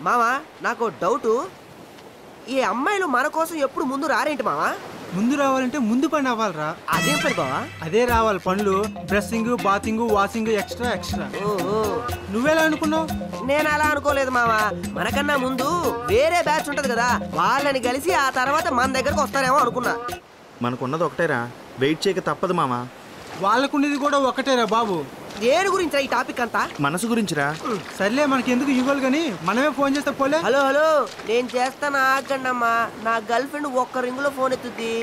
మావా నాకు డౌటు, ఈ అమ్మాయిలు మన కోసం ఎప్పుడు ముందు రారేంటి మావా? ముందు రావాలంటే ముందు పని అవ్వాలరా. అదేం పని బావా? అదే రావాలి పనులు, dressing, bathing, washing, extra extra. నువ్వెలా అనుకున్నావు? నేను అలా అనుకోలేదు మావా. మనకన్నా ముందు వేరే బ్యాచ్ ఉంటది కదా, వాళ్ళని కలిసి ఆ తర్వాత మన దగ్గరకు వస్తారేమో అనుకున్నా. మనకున్నది ఒకటేరా, వెయిట్ చేయక తప్పదు మామా. వాళ్ళకున్నది కూడా ఒకటేరా బాబు. దేని గురించి ఈ టాపిక్ అంతా? మనసు గురించిరా. సర్లే మనకి ఎందుకు ఇవ్వాలి కానీ మనమే ఫోన్ చేస్తా పోలే. హలో హలో, నేను చేస్తాను ఆగండి అమ్మా. నా గర్ల్ ఫ్రెండ్ ఒక్క రింగ్ లో ఫోన్ ఎత్తుద్ది.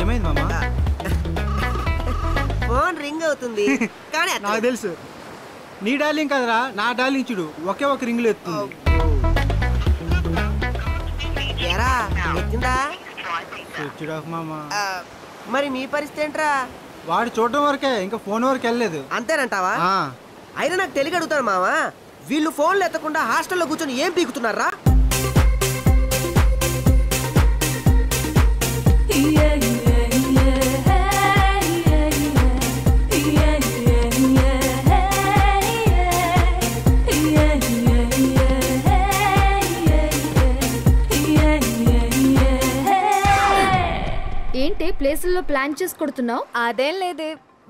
ఏమైంది మామా? ఫోన్ రింగ్ అవుతుంది కానీ నాకు తెలుసు, నీ డార్లింగ్ కదరా, నా డార్లింగ్ చూడు ఒకే ఒక రింగ్ లో ఎత్తుంది. ఎరా ఎత్తిందా? మామా మరి నీ పరిస్థితి ఏంట్రా? వాడు చూడడం వరకే, ఇంకా ఫోన్ వరకు వెళ్ళలేదు. అంతేనంటావా? అయినా నాకు తెలియ అడుగుతాను మావా, వీళ్ళు ఫోన్లు ఎత్తకుండా హాస్టల్లో కూర్చొని ఏం పీకుతున్నారా? ఏంటి ప్లేసుల్లో ప్లాన్ చేసి కొడుతున్నావు? అదేం లేదే,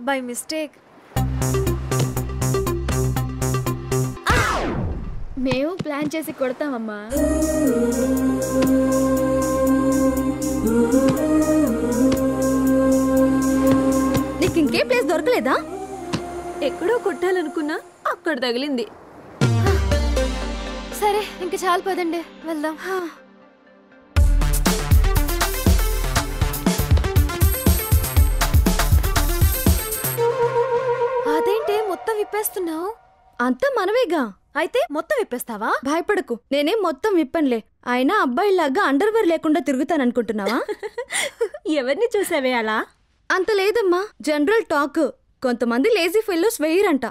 బై మిస్టేక్. మేము ప్లాన్ చేసి కొడతామమ్మా. నీకు ఇంకే ప్లేస్ దొరకలేదా? ఎక్కడో కొట్టాలనుకున్నా, అక్కడ తగిలింది. సరే ఇంక చాలు, పదండి వెళ్దాం. అదేంటే మొత్తం విప్పేస్తున్నావు? అంతా మనవేగా, అయితే మొత్తం విప్పేస్తావా? భయపడకు, నేనేం మొత్తం విప్పనులే. అయినా అబ్బాయిలాగా అండర్వేర్ లేకుండా తిరుగుతాననుకుంటున్నావా? ఎవరిని చూసావే అలా? అంత లేదమ్మా, జనరల్ టాక్. కొంతమంది లేజీ ఫెలోస్ వేయరంట.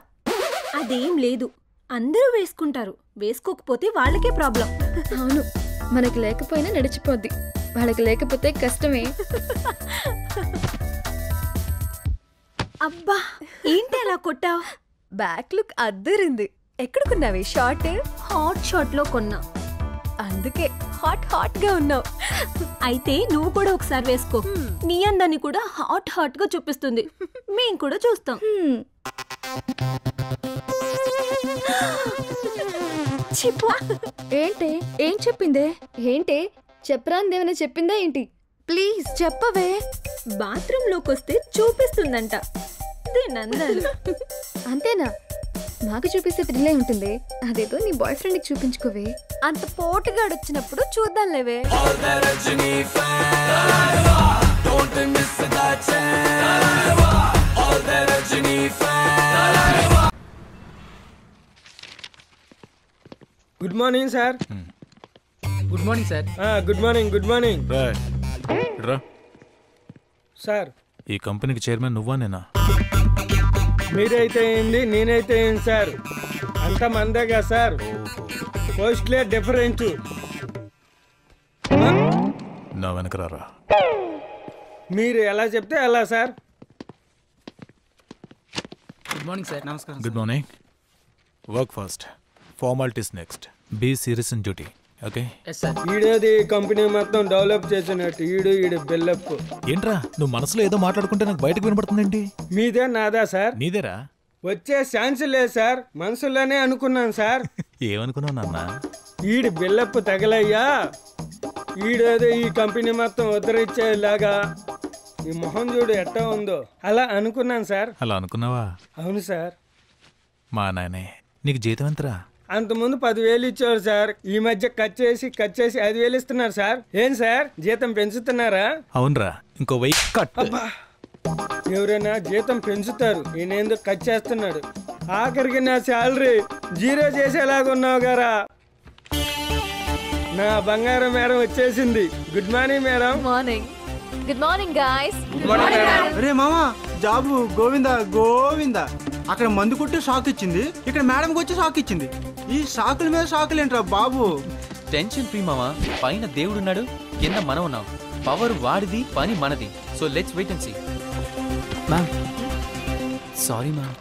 అదేం లేదు, అందరూ వేసుకుంటారు. వేసుకోకపోతే వాళ్ళకే ప్రాబ్లం. అవును, మనకి లేకపోయినా నడిచిపోద్ది, వాళ్ళకి లేకపోతే కష్టమే. అబ్బా, ఏంటి అలా కొట్టావు? బ్యాక్ లుక్ అద్దరింది. ఎక్కడ కొన్నావి షార్ట్? హాట్ షార్ట్ లో కొన్నా, అందుకే హాట్ హాట్ గా ఉన్నావు. అయితే నువ్వు కూడా ఒకసారి వేసుకో, నీ అందాన్ని కూడా హాట్ హాట్ గా చూపిస్తుంది. మేం కూడా చూస్తాం. ఏంటే ఏం చెప్పిందే? ఏంటే చెప్పరాందేమైనా చెప్పిందా ఏంటి? ప్లీజ్ చెప్పవే. బాత్రూమ్ లోకి వస్తే చూపిస్తుందంట దీనందాలు. అంతేనా? నాకు చూపిస్తే థ్రిల్లే ఉంటుంది. అదేదో నీ బాయ్ ఫ్రెండ్ కి చూపించుకోవే. అంత పోటుగా వచ్చినప్పుడు చూద్దాం లేవే. Good morning sir. Good morning sir. Good morning. Good morning sir. ఈ కంపెనీకి చైర్మన్ నువ్వా నేనా? మీరైతే ఏంది, నేనైతే ఏంది సార్, అంత మందేగా సార్. పోస్ట్లే డిఫరెంట్. నా వెనకరారా. మీరు ఎలా చెప్తే అలా సార్. Good morning sir. నమస్కారం. Good morning. Work fast, formalities next. Be serious in duty. Okay? ఈడేది కంపెనీ మొత్తం డెవలప్ చేసినట్టు ఈడు బిల్డప్. ఏంట్రా నువ్వు మనసులో ఏదో మాట్లాడుకుంటే నాకు బయటకు వినపడుతుందేంటి? మీదే నాదా సార్? నీదేరా. వచ్చే ఛాన్స్ లేదు సార్, మనసులోనే అనుకున్నాను సార్. ఏమనుకున్నావు నాన్న? ఈడు బిల్డప్ తగలయ్యా, ఈడేదో ఈ కంపెనీ మొత్తం ఉద్ధరించేలాగా ఈ మొహం చూడు ఎట్టా ఉందో, అలా అనుకున్నాను సార్. అలా అనుకున్నావా? అవును సార్. మా నాయనే నీకు జీతం ఎంతరా? అంతకుముందు 10,000 ఇచ్చారు సార్, ఈ మధ్య కట్ చేసి 5,000 ఇస్తున్నారు సార్. ఏం సార్ జీతం పెంచుతున్నారా? అవునరా, ఇంకో 1000 కట్. ఎవరైనా జీతం పెంచుతారు, ఈయనేందుకు కట్ చేస్తున్నాడు. ఆఖరికి నా శాలరీ 0 చేసేలాగున్నావు గారా. నా బంగారం మేడం వచ్చేసింది. Good morning madam. Morning. Good morning guys. అరే మామా, జాబు గోవిందా గోవిందా. అక్కడ మందు కొట్టి షాక్ ఇచ్చింది, ఇక్కడ మేడంకి వచ్చి షాక్ ఇచ్చింది. ఈ షాకుల మీద షాకులు ఏంట్రా బాబు? టెన్షన్ ఫ్రీ మామా. పైన దేవుడున్నాడు, కింద మనం ఉన్నాం. పవర్ వాడిది, పని మనది. So let's wait and see. Ma'am sorry ma'am.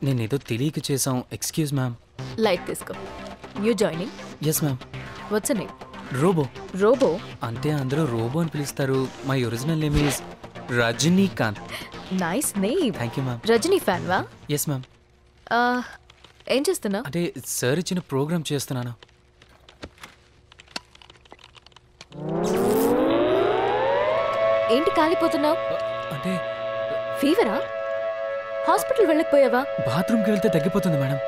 నేనేదో తెలియక చేసాం. Excuse ma'am. లైట్ తీసుకో. New joining. Yes ma'am. What's name? Robo. Robo? అంటే అందరూ రోబో అని పిలుస్తారు. My original name is Rajinikanth. Nice name. Thank you ma'am. Rajini fan వా? Yes ma'am. ఏం చేస్తున్నా? అంటే సార్ ఇచ్చిన ప్రోగ్రామ్ చేస్తున్నాను. ఏంటి కాలిపోతున్నావు? అంటే ఫీవరా? హాస్పిటల్ వెళ్ళకపోయావా? బాత్రూమ్కి వెళ్తే తగ్గిపోతుంది మేడం.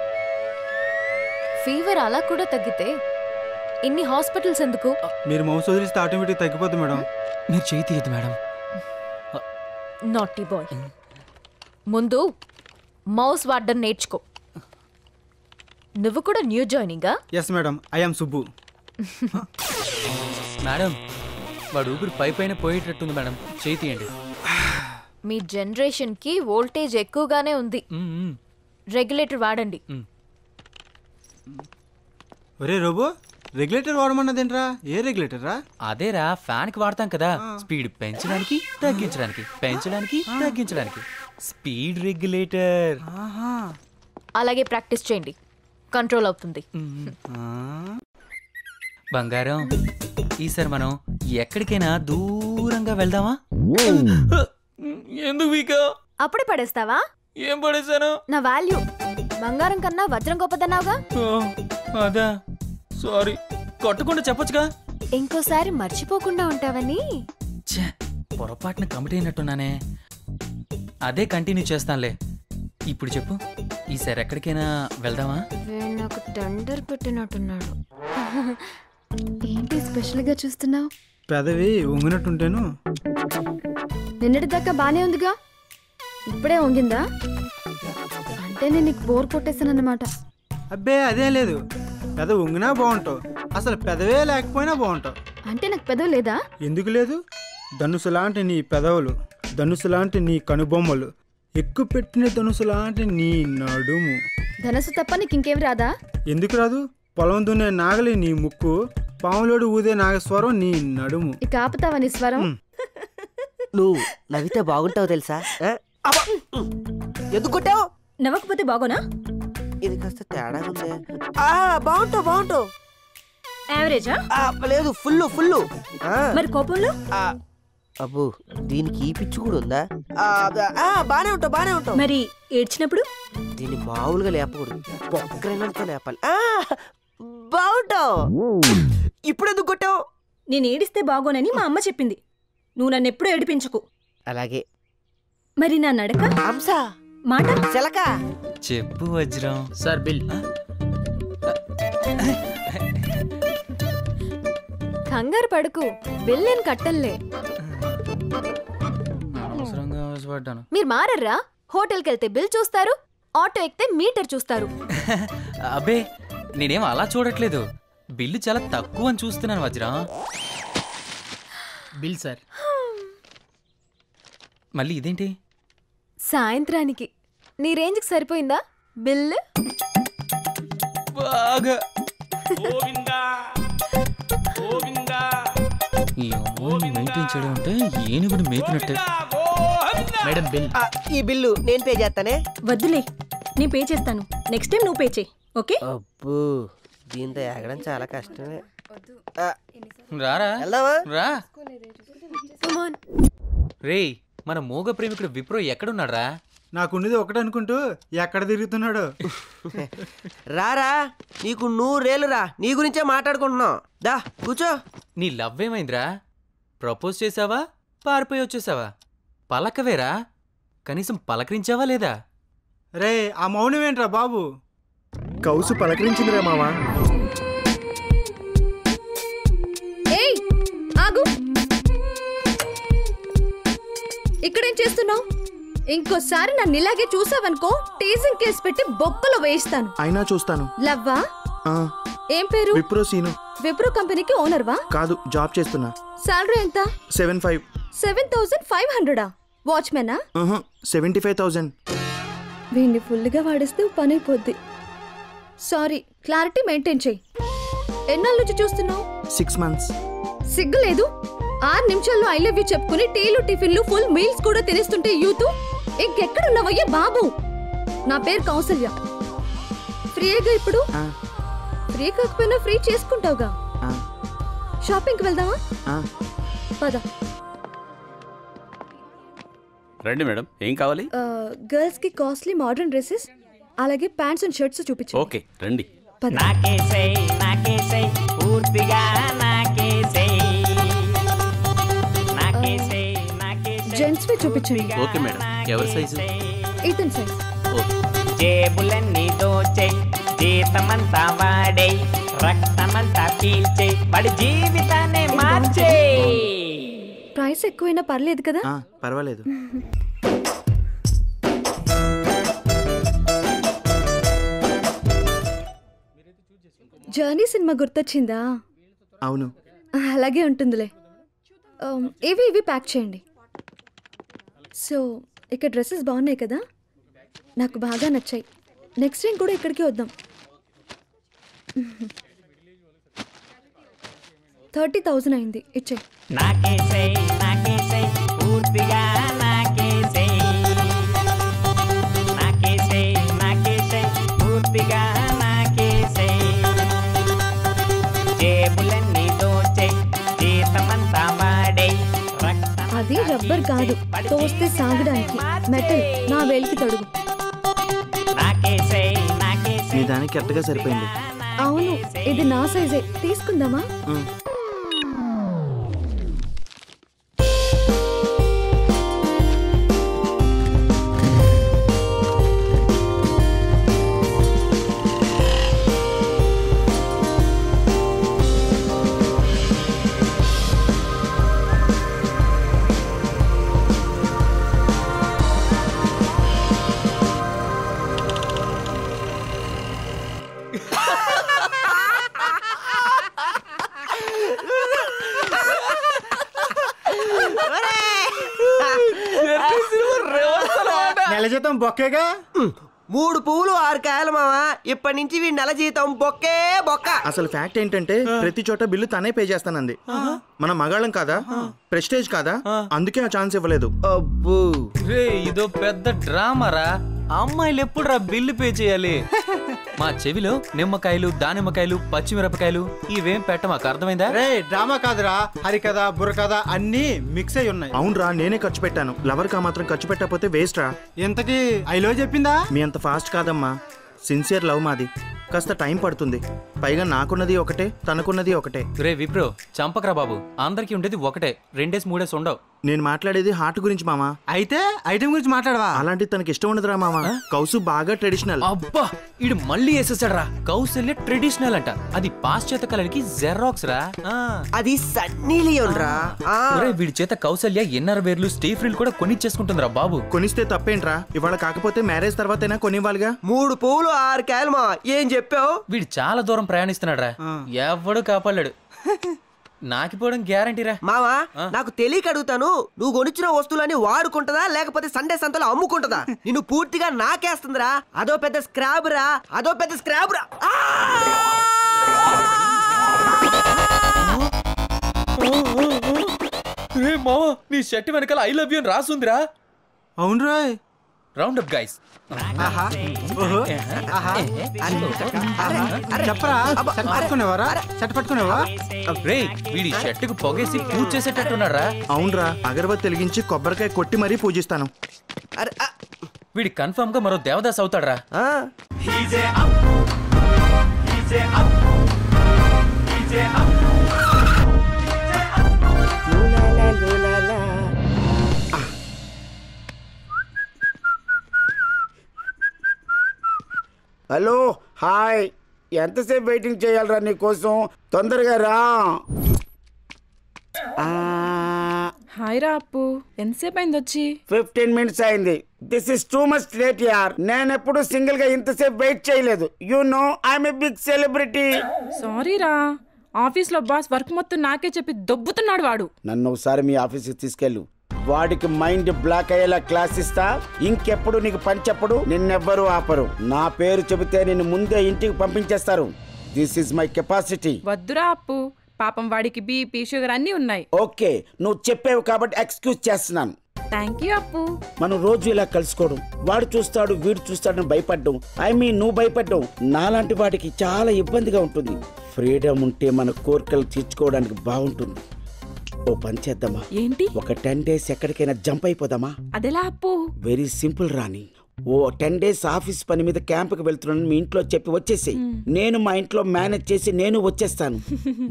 ఫీవర్ అలా కూడా తగ్గితే ఇన్ని హాస్పిటల్స్ ఎందుకు? మీరు మౌస్ వదిలిస్తే ఆటోమేటిక్ తగ్గిపోతుంది మేడం. మీరు చేయి తీయద్దు మేడం. Naughty boy. ముందు మౌస్ వాడడం నేర్చుకో. నువ్వు కూడా న్యూ జాయినింగా? Yes madam, I'm Subbu. Madam వాడు ఊపిరి పై పైన పోయేటట్టుంది మేడం. చేయి తీయండి. మీ జనరేషన్కి వోల్టేజ్ ఎక్కువగానే ఉంది. రెగ్యులేటర్ వాడండి. ఒరే రోబో, రెగ్యులేటర్ వాడమన్నదేంట్రా? ఏ రెగ్యులేటర్ రా? అదేరా ఫ్యాన్కి వాడతాం కదా. స్పీడ్ పెంచడానికి తగ్గించడానికి, పెంచడానికి తగ్గించడానికి. Speed regulator. అలాగే ప్రాక్టీస్ చేయండి, కంట్రోల్ అవుతుంది. బంగారం, ఈసారి మనం ఎక్కడికైనా దూరంగా వెళ్దామా? ఎందుకు వీకా? అప్పుడే పడేస్తావా? ఏం పడేశాను? నా వాల్యూ బంగారం కన్నా వజ్రం గొప్పదన్నావుగా. అదా, సారీ. కొట్టకుండా చెప్పొచ్చుగా. ఇంకోసారి మర్చిపోకుండా ఉంటావని. పొరపాటున కమిటీ అయినట్టున్నానే. అదే కంటిన్యూ చేస్తానులే. ఇప్పుడు చెప్పు, ఈసారి ఎక్కడికైనా వెళ్దామా? నాకు టెండర్ పెట్టినట్టున్నాడు. ఏంటి స్పెషల్గా చూస్తున్నావు? పెదవి వంగినట్టుంటేను. నిన్నటి దాకా బానే ఉందిగా, ఇప్పుడే వంగిందా? అంటే నేను నీకు బోర్ కొట్టేశానన్నమాట. అబ్బే అదేం లేదు, పెద వంగినా బాగుంటావు, అసలు పెదవే లేకపోయినా బాగుంటావు. అంటే నాకు పెదవి లేదా? ఎందుకు లేదు? ధనుసు లాంటి నీ పెదవులు, ధనుసు లాంటి నీ కనుబొమ్మలు, ఎక్కువ పెట్టిన ధనుసు లాంటి నీ నడుము. ధనసు తప్ప నీకు ఇంకేం రాదా? ఎందుకు రాదు? పొలం దున్నే నాగలి నీ ముక్కు, పాములోడు ఊదే నాగస్వరం నీ నడుము. ఇక ఆపుతావా నీ స్వరం? నువ్వు నవ్వితే బాగుంటావు తెలుసా? ఎందుకు కొట్టావు? నవ్వకపోతే బాగోనా? ఇది కాస్త తేడా ఉంది. బాగుంటావు బాగుంటావు. యావరేజా? లేదు, ఫుల్ ఫుల్. మరి కోపంలో? అబ్బో, దీనికి ఈ పిచ్చి కూడా ఉందా? బానే ఉంటావు బానే ఉంటావు. మరి ఏడ్చినప్పుడు? దీన్ని మామూలుగా లేపకూడదు, పొక్కరైనంత లేపాలి. బాగుంటావు. ఇప్పుడు ఎందుకు కొట్టావు? నేను ఏడిస్తే బాగోనని మా అమ్మ చెప్పింది. నువ్వు నన్ను ఎప్పుడు ఏడిపించకు. అలాగే. మరి నా నడక, హంస, మాట, చిలక. చెప్పు వజ్రం. Sir bill. కంగారు పడుకు, బిల్ నేను కట్టంలే. అనవసరంగా ఆశపడ్డాను. మీరు మారర్రా? హోటల్కి వెళ్తే బిల్ చూస్తారు, ఆటో ఎక్కితే మీటర్ చూస్తారు. అబ్బే, నేనేం అలా చూడట్లేదు. బిల్లు చాలా తక్కువ అని చూస్తున్నాను వజ్రం. Bill sir. మళ్ళీ ఇదేంటి? సాయంత్రానికి నీ రేంజ్కి సరిపోయిందా బిల్? బాగా ఈ అమ్మాయిని మెయింటైన్ చేయడం అంటే ఏనుగుని మేపినట్టే. Madam bill. ఈ బిల్లు నేను పే చేస్తానే. వద్దులే, నేను పే చేస్తాను. నెక్స్ట్ టైం నువ్వు పే చేయి, ఓకే? అబ్బో, దీంతో ఎగడం చాలా కష్టమే. రారా వెళ్దామా? రా. రేయ్, మన మూగ ప్రేమికుడు విప్రో ఎక్కడున్నాడు రా? నాకున్నది ఒకటి అనుకుంటూ ఎక్కడ తిరుగుతున్నాడు. రారా, నీకు 100 రా, నీ గురించే మాట్లాడుకుంటున్నాం. దా కూర్చో. నీ లవ్ ఏమైందిరా? ప్రపోజ్ చేసావా, పారిపోయి వచ్చేసావా? పలకవేరా, కనీసం పలకరించావా లేదా? రే, ఆ మౌనం ఏంట్రా బాబు? కౌసు పలకరించిందిరా మావా. ఏయ్ ఆగు, ఇక్కడేం చేస్తున్నావు? ఇంకోసారి నన్ను ఇలాగే చూసావనుకో, టీజింగ్ కేసు పెట్టి బొక్కలో వేయిస్తాను. అయినా చూస్తాను. లవ్వా? ఆ, ఏం పేరు? విప్రో సీను. విప్రో కంపెనీకి ఓనర్వా? కాదు, జాబ్ చేస్తున్నా. సాలరీ ఎంత? 75. 7500? వాచ్మెనా? 75,000. వీడిని ఫుల్గా వాడిస్తే పని అయిపోద్ది. సారీ, క్లారిటీ మెయింటైన్ చెయ్యి. ఎన్నాళ్ళ నుంచి చూస్తున్నావు? 6 months. సిగ్గు లేదు? 6 నిమిషాల్లో ఐ లవ్ యూ చెప్పుకుని టీలు టిఫిన్లు ఫుల్ మీల్స్ కూడా తినేస్తుంటే యూత్ ఇంకెక్కడున్నావయ్యా బాబు? నా పేరు కౌసల్య. ఫ్రీగా ఇప్పుడు? ఫ్రీ కాకపోయినా ఫ్రీ చేసుకుంటావుగా. షాపింగ్కి వెళ్దామా? పద. రండి మేడం, ఏం కావాలి? గర్ల్స్ కి కాస్ట్లీ మోడర్న్ డ్రెస్సెస్ అలాగే ప్యాంట్స్ అండ్ షర్ట్స్ చూపించు. ఓకే రండి. జెంట్స్ వి చూపించండి. Okay madam. ఎవరి సైజు? ఇతని సైజ్. జేబులన్నీ దోచై జీతమంతా వాడై రక్తమంతా పీల్చై వాడి జీవితాన్ని మార్చే. ప్రైస్ ఎక్కువైనా పర్లేదు కదా? పర్వాలేదు. జర్నీ సినిమా గుర్తొచ్చిందా? అవును. అలాగే ఉంటుందిలే. ఇవి ప్యాక్ చేయండి. సో ఇక్కడ డ్రెస్సెస్ బాగున్నాయి కదా, నాకు బాగా నచ్చాయి. నెక్స్ట్ టైం కూడా ఇక్కడికి వద్దాం. 30,000 అయింది, ఇచ్చే. అది రబ్బర్ కాదు, తోస్తే సాగడానికి. మెటల్. నా వేలికి తడుగు. నీ దానికి కరెక్ట్గా సరిపోయింది. అవును, ఇది నా సైజే. తీసుకుందామా? నెల జీతం బొక్కేగా. 3 పువ్వులు 6 కాయలు మావా. ఇప్పటి నుంచి వీడి నెల జీతం బొక్కే బొక్క. అసలు ఫ్యాక్ట్ ఏంటంటే ప్రతి చోట బిల్లు తనే పే చేస్తానంది. మన మగాళ్ళం కాదా, ప్రెస్టేజ్ కాదా, అందుకే ఆ ఛాన్స్ ఇవ్వలేదు. అబ్బో రే, ఇదో పెద్ద డ్రామారా. అమ్మాయిలు ఎప్పుడురా బిల్లు పే చేయాలి? మా చెవిలో నిమ్మకాయలు, దానిమ్మకాయలు, పచ్చిమిరపకాయలు ఇవేం పెట్ట మాకు అర్థమైందా? రే, డ్రామా కాదురా, హరికథ బుర్రకథ అన్ని మిక్స్ అయి ఉన్నాయి. అవునరా, నేనే ఖర్చు పెట్టాను. లవర్ కా మాత్రం ఖర్చు పెట్టకపోతే వేస్ట్ రా. ఇంతకీ ఐలో చెప్పిందా? మీ అంత ఫాస్ట్ కాదమ్మా. సిన్సియర్ లవ్ మాది. కాస్త టైం పడుతుంది. పైగా నాకున్నది ఒకటే, తనకున్నది ఒకటే. రే విప్రో, చంపకరా బాబు. అందరికి ఉండేది ఒకటే, 2 డేస్ 3 డేస్ ఉండవు. నేను మాట్లాడేది హార్ట్ గురించి మామా. అయితే ఐటమ్ గురించి మాట్లాడవా? అలాంటి తనకి ఇష్టం ఉండదురా మామా. కౌసు బాగా ట్రెడిషనల్. అబ్బా, ఇడు మళ్ళీ వేసేసాడు రా. కౌశల్య ట్రెడిషనల్ అంట. అది పాశ్చాత్య కళకి జెరాక్స్ రా. అది సన్నీ లియోన్ రా. వీడి చేత కౌశల్య ఎన్ఆర్ వేర్లు, స్టీఫ్రిల్ కూడా కొనిచ్చేసుకుంటుందిరా బాబు. కొనిస్తే తప్పేంట్రా? ఇవాళ కాకపోతే మ్యారేజ్ తర్వాతైనా కొనివ్వాలిగా. 3 పువ్వులు 6 కాయలు మా. ఏం చెప్పావు? వీడు చాలా దూరం ప్రయాణిస్తున్నాడు రా. ఎవడు కాపాడాడు. నాకిపోవడం గ్యారంటీరా. మావా, నాకు తెలియక అడుగుతాను, నువ్వు కొనిచ్చిన వస్తువులని వాడుకుంటదా లేకపోతే సండే సంతలో అమ్ముకుంటదా? నిన్ను పూర్తిగా నాకేస్తుందిరా. అదో పెద్ద స్క్రాబ్ రా, అదో పెద్ద స్క్రాబ్ రా. రే మావా, నీ షర్ట్ వెనకాల ఐ లవ్ యూ అని రాసుందిరా. అవును రా. Round up guys. చెప్పరా, షర్ట్ పట్టుకునేవా? రే, వీడి షర్టుకు పొగేసి పూజ చేసేటట్టున్నాడు రా. అవునరా, అగరబత్తి వెలిగించి కొబ్బరికాయ కొట్టి మరీ పూజిస్తాను. వీడి కన్ఫర్మ్ గా మరో దేవదాస్ అవుతాడు రా. Hello, hi. ఎంతసేపు వెయిటింగ్ చేయాలరా నీకోసం? తొందరగా రా. హాయ్ రా అప్పు, ఎంతసేపు అయింది వచ్చి? 15 minutes అయింది. This is too much late యార్. నేను ఎప్పుడు సింగిల్ గా ఇంతసేపు వెయిట్ చేయలేదు. You know I'm a big celebrity. Sorry రా, ఆఫీస్ లో బాస్ వర్క్ మొత్తం నాకే చెప్పి దొబ్బుతున్నాడు వాడు. నన్ను ఒకసారి మీ ఆఫీస్కి తీసుకెళ్ళు. వాడికి మైండ్ బ్లాక్ అయ్యేలా క్లాస్ ఇస్తా. ఇంకెప్పుడు నీకు పని చెప్పడు, నిన్నెవ్వరూ ఆపరు. నా పేరు చెబితే నిన్ను ముందే ఇంటికి పంపించేస్తారు. This is my capacity. వద్దురా అప్పు, పాపం వాడికి బీపీ షుగర్ అన్నీ ఉన్నాయి. ఓకే, నువ్వు చెప్పేవు కాబట్టి ఎక్స్క్యూజ్ చేస్తున్నాను. థ్యాంక్ యూ అప్పు. మనం రోజు ఇలా కలుసుకోవడం, వాడు చూస్తాడు వీడు చూస్తాడని భయపడ్డం, నువ్వు భయపడ్డం నాలాంటి వాడికి చాలా ఇబ్బందిగా ఉంటుంది. ఫ్రీడమ్ ఉంటే మన కోరికలు తీర్చుకోవడానికి బాగుంటుంది. ఓ పని చేద్దామా? ఏంటి? ఒక 10 days ఎక్కడికైనా జంప్ అయిపోదామా? అదెలా అప్పు? వెరీ సింపుల్ రాణి. ఓ 10 days ఆఫీస్ పని మీద క్యాంప్కి వెళ్తున్నాను మీ ఇంట్లో చెప్పి వచ్చేసేయ్. నేను మా ఇంట్లో మేనేజ్ చేసి నేను వచ్చేస్తాను.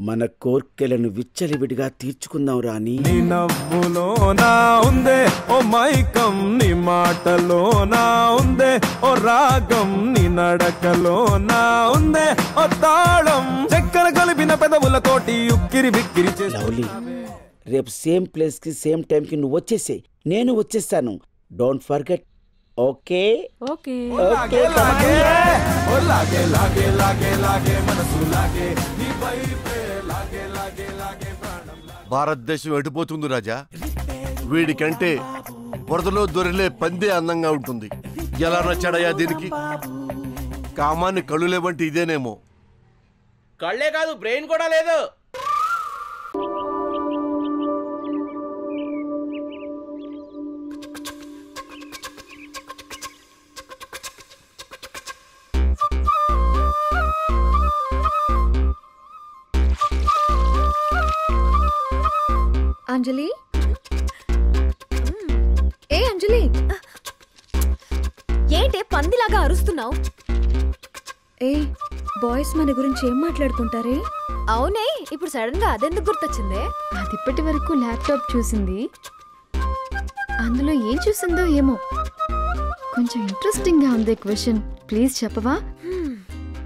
మన కోర్కెలను విచ్చలివిడిగా తీర్చుకుందాం రాణి. నీ నవ్వులోనా ఉందే ఓ మైకం, నీ మాటలోనా ఉందే ఓ రాగం, నీ నడకలోనా ఉందే ఓ తాళం, చక్కెర కలిపిన పెదవులతోటి ఉక్కిరి బిక్కిరి లవ్లీ, రేపు సేమ్ ప్లేస్ కి సేమ్ టైం కి నువ్వు వచ్చేసేయ్, నేను వచ్చేస్తాను. Don't forget. ఓకే ఓకే లాగే లాగే ఓ లాగే లాగే లాగే లాగే మనసు లాగే నీ వైపే లాగే లాగే లాగే ప్రాణం. భారతదేశం ఎడిపోతుంది రాజా. వీడికంటే బురదలో దొరిలే పందే అందంగా ఉంటుంది. ఎలా నచ్చాడయ్యా దీనికి? కామాన్ని కళ్ళు లేవంటే ఇదేనేమో. కళ్ళే కాదు, బ్రెయిన్ కూడా లేదు. అంజలి, ఏ అంజలి, ఏంటే పందిలాగా అరుస్తున్నావు? ఏ బాయ్స్ మన గురించి ఏం మాట్లాడుకుంటారే? అవునే, ఇప్పుడు సడన్ గా అదెందుకు గుర్తొచ్చిందే? అది ఇప్పటి వరకు ల్యాప్టాప్ చూసింది, అందులో ఏం చూసిందో ఏమో. కొంచెం ఇంట్రెస్టింగ్ గా ఉంది క్వశ్చన్, ప్లీజ్ చెప్పవా?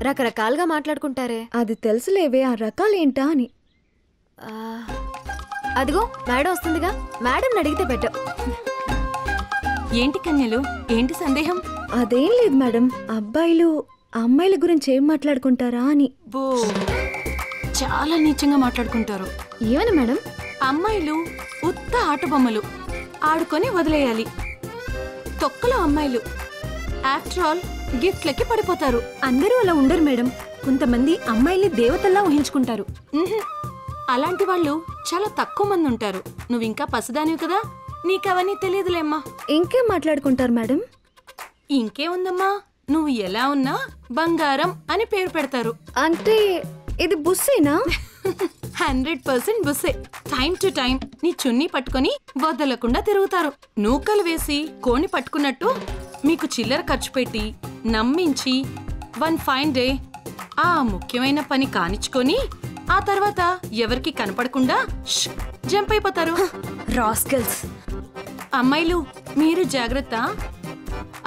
రకరకాలుగా మాట్లాడుకుంటారే. అది తెలుసులేవే, ఆ రకాలేంటా అని. అదిగో మేడం వస్తుందిగా, మేడం అడిగితే బెటర్. ఏంటి కన్యలు, ఏంటి సందేహం? అదేం లేదు మేడం, అబ్బాయిలు అమ్మాయిల గురించి ఏం మాట్లాడుకుంటారా అని. బో, చాలా నీచంగా మాట్లాడుకుంటారు. ఏమని మేడం? అమ్మాయిలు ఉత్త ఆట బొమ్మలు, ఆడుకొని వదిలేయాలి. తొక్కలో అమ్మాయిలు ఆఫ్టర్ ఆల్ గిఫ్ట్లకి పడిపోతారు. అందరూ అలా ఉండరు మేడం, కొంతమంది అమ్మాయిల్ని దేవతల్లా ఊహించుకుంటారు. అలాంటి వాళ్ళు చాలా తక్కువ మంది ఉంటారు. నువ్వు ఇంకా పసిదానివి కదా, నీకవన్నీ తెలియదులేమ్మా. ఇంకేం మాట్లాడుకుంటారు మేడం? ఇంకేముందమ్మా, నువ్వు ఎలా ఉన్నా బంగారం అని పేరు పెడతారు. అంటే ఇది బుస్సేనా? 100% బుస్సే. టైం టు టైం నీ చున్నీ పట్టుకొని వదలకుండా తిరుగుతారు. నూకలు వేసి కోణి పట్టుకున్నట్టు మీకు చిల్లర ఖర్చు పెట్టి నమ్మించి 1 fine day ఆ ముఖ్యమైన పని కానిచ్చుకొని ఆ తర్వాత ఎవరికి కనపడకుండా జంప్ అయిపోతారు. రాస్కల్స్. అమ్మాయిలు మీరు జాగ్రత్త,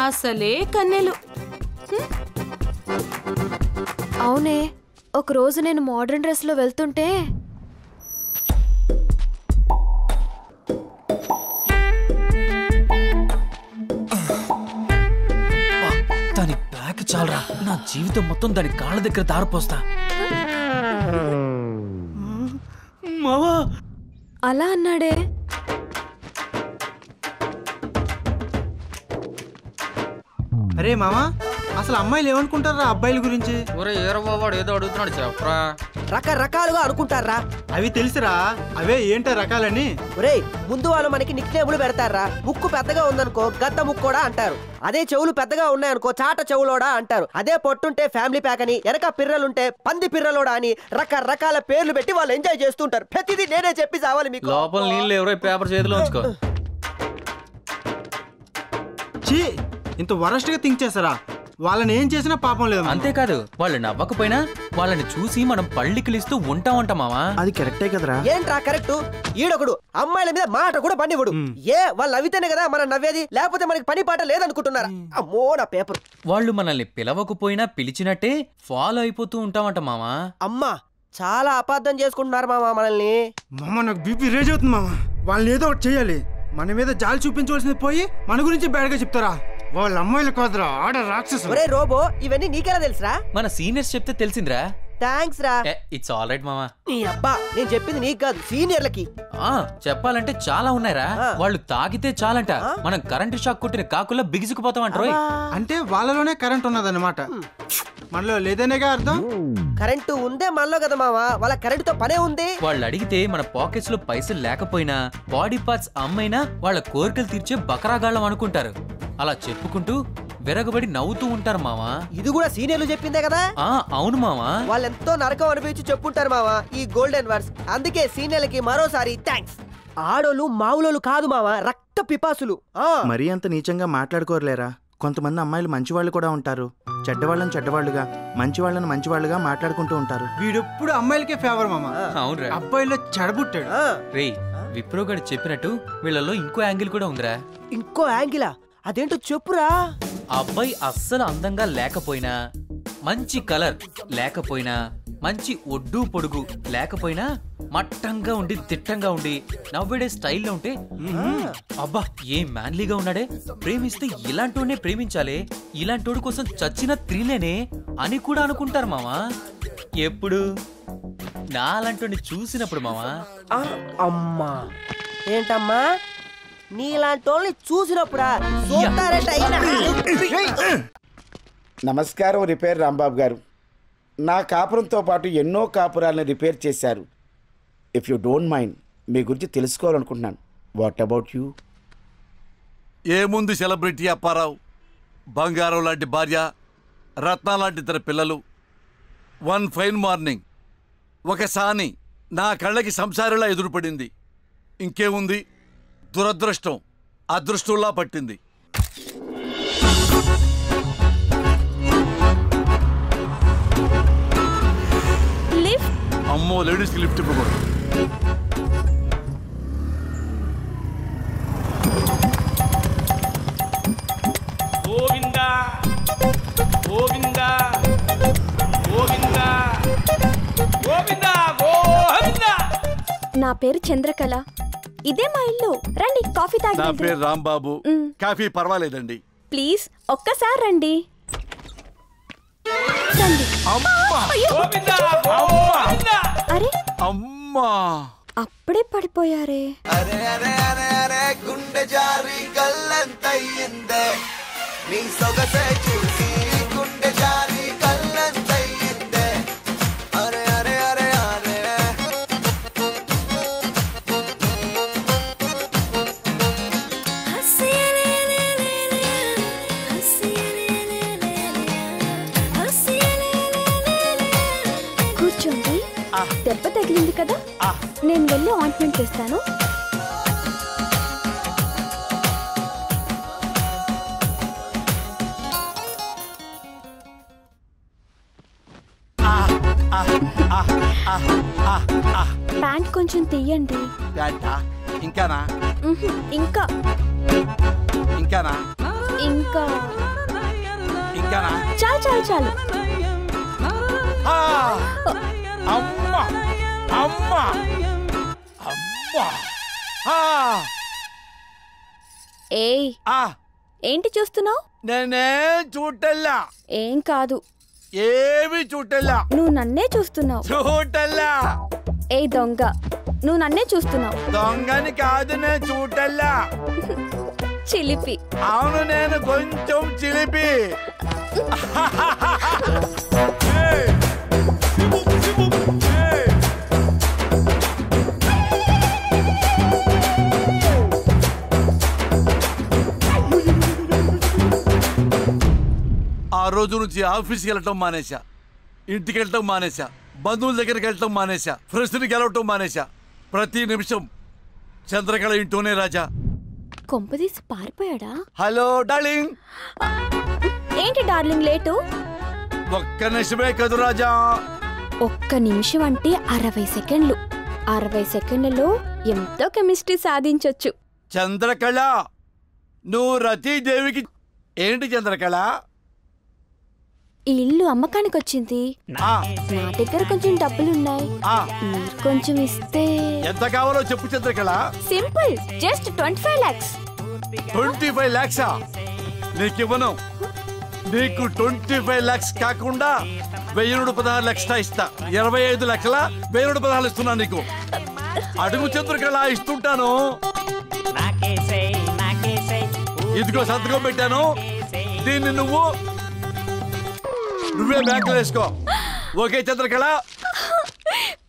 అసలే కన్నెలు. అవునే, ఒకరోజు నేను మోడర్న్ డ్రెస్ లో వెళ్తుంటే దాని బ్యాగ్ చాలరా, నా జీవితం మొత్తం దాని కాళ్ళ దగ్గర దారిపోస్తా. మావా అలా అన్నాడే. అరే మామా, అసలు అమ్మాయిలు ఏమనుకుంటారా అబ్బాయిల గురించి? ఒరే ఏరవ్వవాడు ఏదో అడుగుతున్నాడు చెప్పరా. రకరకాలుగా అనుకుంటారా? అవి తెలుసురా, అవే ఏంటో రకాలని. ఒరే, ముందు వాళ్ళు మనకి నిక్ నేములు పెడతారా. ముక్కు పెద్దగా ఉందనుకో గద్ద ముక్కోడా అంటారు. అదే చెవులు పెద్దగా ఉన్నాయనుకో చాట చెవులోడా అంటారు. అదే పొట్టుంటే ఫ్యామిలీ ప్యాక్ అని, వెనక పిర్రలుంటే పంది పిర్రలోడా అని రకరకాల పేర్లు పెట్టి వాళ్ళు ఎంజాయ్ చేస్తుంటారు. ప్రతిదీ నేనే చెప్పి చావాలి మీకు. లోపల నీళ్ళు ఎవరో పేపర్ చేతిలో ఉంచుకో. చీ, ఇంత వరస్ట్ గా థింక్ చేస్తారా? వాళ్ళని ఏం చేసినా పాపం లేదు. అంతేకాదు, వాళ్ళు నవ్వకపోయినా వాళ్ళని చూసి మనం పళ్ళికిలిస్తూ ఉంటామంట మావా. అది కరెక్టే కదరా. ఏంట్రా కరెక్ట్? ఈడొకడు అమ్మాయిల మీద మాట కూడా పనివ్వడు. వాళ్ళు నవ్వితేనే కదా మనం నవ్వేది, లేకపోతే మనకి పని పాట లేదనుకుంటున్నారా? అమ్మో నా పేపర్. వాళ్ళు మనల్ని పిలవకపోయినా పిలిచినట్టే ఫాలో అయిపోతూ ఉంటామంట మావా. అమ్మా, చాలా అపార్థం చేసుకుంటున్నారు మామా మనల్ని. మామ, నాకు బీపీ రేజ్ అవుతుంది మామ. వాళ్ళని ఏదో ఒకటి చేయాలి. మన మీద జాలి చూపించవలసింది పోయి మన గురించి బ్యాడ్గా చెప్తారా? వాళ్ళ అమ్మాయిలు కాదురా, ఆడ రాక్షసు. ఒరే రోబో, ఇవన్నీ నీకెలా తెలుసురా? మన సీనియర్స్ చెప్తే తెలిసిందిరా. థ్యాంక్స్ రా. ఇట్స్ ఆల్ రైట్ మామా. నీ అబ్బా, నేను చెప్పింది నీకు కాదు, సీనియర్లకి. చెప్పాలంటే చాలా ఉన్నాయిరా. వాళ్ళు తాగితే చాలంట మనం కరెంటు షాక్ కొట్టిన కాకుల్లో బిగుసుకుపోతామంటారు. అంటే వాళ్ళలోనే కరెంట్ ఉన్నదన్నమాట. మనలో లేదనేగా అర్థం. కరెంటు ఉందే మనలో కదా మావా, వాళ్ళ కరెంటుతో పనే ఉంది. వాళ్ళు అడిగితే మన పాకెట్స్ లో పైసలు లేకపోయినా బాడీ పార్ట్స్ అమ్మైనా వాళ్ళ కోరికలు తీర్చే బకరాగాళ్ళం అనుకుంటారు. అలా చెప్పుకుంటూ విరగబడి నవ్వుతూ ఉంటారు మావా. ఇది కూడా సీనియర్లు చెప్పిందే కదా. అవును మావా. వాళ్ళు ఎంతో నరకం అనిపించి చెప్పుంటారు మావా ఈ గోల్డెన్ వర్డ్స్. అందుకే సీనియర్లకి మరోసారి థ్యాంక్స్. ఆడోళ్ళు మావులోళ్ళు కాదు మావా, రక్త పిపాసులు. మరీ అంత నీచంగా మాట్లాడుకోరలేరా. కొంతమంది అమ్మాయిలు మంచివాళ్ళు కూడా ఉంటారు. చెడ్డవాళ్ళని చెడ్డవాళ్ళుగా, మంచివాళ్ళని మంచివాళ్ళుగా మాట్లాడుకుంటూ ఉంటారు. వీడెప్పుడు అమ్మాయిలకే ఫేవర్ మామ. అవునరా, అబ్బాయిలో చెడబుట్టాడు. రే విప్రో గడి చెప్పినట్టు వీళ్ళలో ఇంకో యాంగిల్ కూడా ఉందిరా. ఇంకో యాంగిలా? అదేంటో చెప్పురా. అబ్బాయి అస్సలు అందంగా లేకపోయినా, మంచి కలర్ లేకపోయినా, మంచి ఒడ్డు పొడుగు లేకపోయినా, మట్టంగా ఉండి దిట్టంగా ఉండి నవ్వేడే స్టైల్లో ఉంటే అబ్బా ఏం మ్యాన్లీగా ఉన్నాడే, ప్రేమిస్తే ఇలాంటోనే ప్రేమించాలి, ఇలాంటోడి కోసం చచ్చిన త్రీలేనే అని కూడా అనుకుంటారు మావా. ఎప్పుడు నాలాంటి చూసినప్పుడు మావా. అమ్మా ఏంటమ్మా నీలాంటి వాళ్ళని చూసినప్పుడా? నమస్కారం రిపేర్ రాంబాబు గారు. నా కాపురంతో పాటు ఎన్నో కాపురాలను రిపేర్ చేశారు. ఇఫ్ యూ డోంట్ మైండ్ మీ గురించి తెలుసుకోవాలనుకుంటున్నాను. What about you? ఏముంది సెలబ్రిటీ అప్పారావు, బంగారం లాంటి భార్య, రత్న లాంటి ఇద్దరు పిల్లలు. వన్ ఫైన్ మార్నింగ్ ఒక సాని నా కళ్ళకి సంసారిలా ఎదురుపడింది. ఇంకేముంది, దురదృష్టం అదృష్టంలా పట్టింది. అమ్మో, లేడీస్కి లిఫ్ట్ ఇవ్వకూడదు. గోవిందా గోవిందా గోవిందా గోవిందా గోవిందా. నా పేరు చంద్రకళ. ఇదే మా ఇల్లు. రండి కాఫీ నా తాగి. పేరు రాంబాబు. కాఫీ పర్వాలేదండి. ప్లీజ్ ఒక్కసారి రండి. అరే అమ్మా, అప్పుడే పడిపోయారే. అరే అరే అరే అరే గుండె జారి గల్లంతయ్యిందే, నీ సొగసే చూసి గుండె జారి గల్లంతయ్యిందే. అరే అరే అరే అరే కూర్చోండి. దెబ్బ తగిలింది కదా, నేను వెళ్ళి ఆయింట్మెంట్ చేస్తాను. ప్యాంట్ కొంచెం తీయండి. ఇంకానా? ఇంకా ఇంకానా? ఇంకా ఇంకానా? చాలు చాలు చాలు. అమ్మా అమ్మా అమ్మా. ఏయ్, ఏంటి చూస్తున్నావు? నేనేం చూడల్లా. ఏం కాదు. ఏమి చూడల్లా. నువ్వు నన్నే చూస్తున్నావు. చూడల్లా. ఏ దొంగ, నువ్వు నన్నే చూస్తున్నావు. దొంగని కాదు, నేను చూడల్లా. చిలిపి. అవును, నేను కొంచెం చిలిపి. ఆ రోజు నుంచి ఆఫీస్కి వెళ్ళటం మానేశా, ఇంటికి వెళ్ళటం మానేశా, బంధువుల దగ్గరికి వెళ్ళటం మానేశా, ఫ్రెండ్స్ని గెలవటం మానేశా. ప్రతి నిమిషం చంద్రకళ ఇంటూనే రాజా. కొంపదీసి పారిపోయాడా? Hello darling. ఏంటి డార్లింగ్ లేటు? ఒక్క నిమిషమే కదు రాజా. ఒక్క నిమిషం అంటే 60 సెకండ్లు. 60 సెకండ్లలో ఎంతో కెమిస్ట్రీ సాధించొచ్చు. చంద్రకళ, నువ్వు రతీదేవికి. ఏంటి చంద్రకళ? ఈ ఇల్లు అమ్మకానికి వచ్చింది. నా దగ్గర కొంచెం డబ్బులున్నాయి. మీరు కొంచెం ఇస్తే. ఎంత కావాలో చెప్పు Chandrakala. Simple, just 25 lakhs. 25 lakhs? నీకు ఇవ్వను. నీకు 25 lakhs కాకుండా 1016 లక్షలు ఇస్తా. 25 లక్షల 1016 ఇస్తున్నా నీకు. అడుగు చంద్రకళ, ఇస్తుంటాను. ఇదిగో సంతకం పెట్టాను. దీన్ని నువ్వు నువ్వే బ్యాంకులో వేసుకో. ఓకే చంద్రకళ?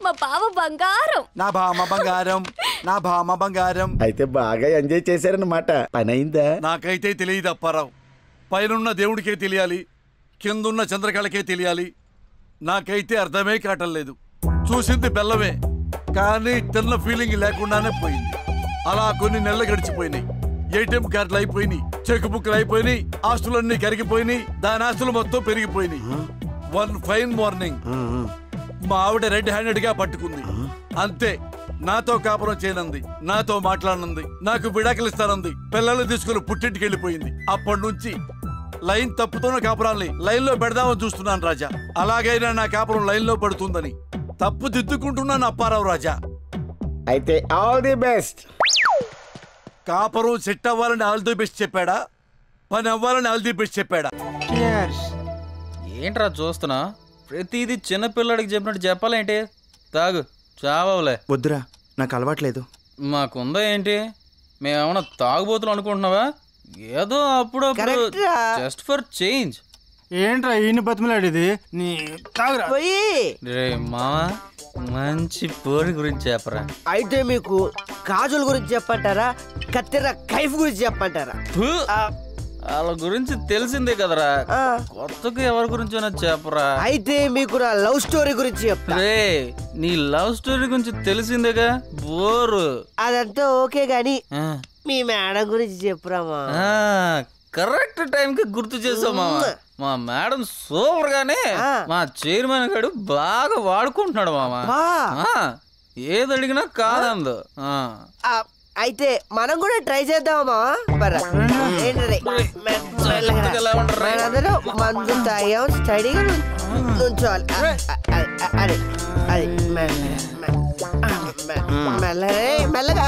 మా బావ బంగారం. నా భామ బంగారం, నా భామ బంగారం. అయితే బాగా ఎంజాయ్ చేశారన్నమాట. పని అయిందా? నాకైతే తెలియదు అప్పారావు. పైనున్న దేవుడికే తెలియాలి, కిందున్న చంద్రకళకే తెలియాలి. నాకైతే అర్థమే కావటం లేదు. చూసింది బెల్లమే, కానీ తిన్న ఫీలింగ్ లేకుండానే పోయింది. అలా కొన్ని నెలలు గడిచిపోయినాయి. ఏటీఎం కార్డులు అయిపోయినాయి, చెక్ బుక్లు అయిపోయినాయి, ఆస్తులన్నీ కరిగిపోయినాయి, దాని ఆస్తులు మొత్తం పెరిగిపోయినాయి. వన్ ఫైన్ మార్నింగ్ మా ఆవిడ రెడ్ హ్యాండెడ్ గా పట్టుకుంది. అంతే, నాతో కాపురం చేయనంది, నాతో మాట్లాడనుంది, నాకు విడాకులు ఇస్తానంది, పిల్లలు తీసుకుని పుట్టింటికి వెళ్ళిపోయింది. అప్పటి నుంచి లైన్ తప్పుతున్న కాపురాల్ని లైన్ లో పెడదామని చూస్తున్నాను రాజా. అలాగైనా నా కాపురం లైన్ లో పడుతుందని తప్పు దిద్దుకుంటున్నాను అప్పారావు రాజా. అయితే ఆల్ ది బెస్ట్. కాపురం సెట్ అవ్వాలని ఆల్ ది బెస్ట్ చెప్పాడా, పని అవ్వాలని ఆల్ ది బెస్ట్ చెప్పాడా? ఏంట్రా చూస్తున్నా? ప్రతిదీ చిన్నపిల్లడికి చెప్పినట్టు చెప్పాలేంటి? తాగు, చావలే. వద్దురా, నాకు అలవాట్లేదు. మాకుందా ఏంటి? మేమేమన్నా తాగుబోతులు అనుకుంటున్నావా? ఏదో అప్పుడప్పుడు జస్ట్ ఫర్ చేంజ్. ఏంట్రా ఈయన బతిమలాడేది? నీ తాగురా. రే మావా, మంచి పోరి గురించి చెప్పరా. అయితే మీకు కాజుల గురించి చెప్పంటారా, కత్తెర కైఫ్ గురించి చెప్పంటారా? వాళ్ళ గురించి తెలిసిందే కదరా, కొత్తగా ఎవరి గురించి చెప్పరా. అయితే మీకు నా లవ్ స్టోరీ గురించి చెప్తా. రే, నీ లవ్ స్టోరీ గురించి తెలిసిందేగా, బోరు. అదంతా ఓకే గాని మీ మేడం గురించి చెప్పురామా. కరెక్ట్ టైం కి గుర్తు చేసావు మామ. మా మేడం సూపర్ గానే మా చైర్మన్ గారు బాగా వాడుకుంటున్నాడు మామ. ఏది అడిగినా కాదందు. అయితే మనం కూడా ట్రై చేద్దామా? మనందరూ మందు తాగాం, స్టడీగా నుంచోవాలి. అరే అది మెల్లగా.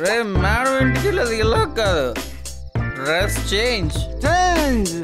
రే మేడం ఇంటికి వెళ్ళదు ఇలా కాదు, డ్రెస్ చేంజ్.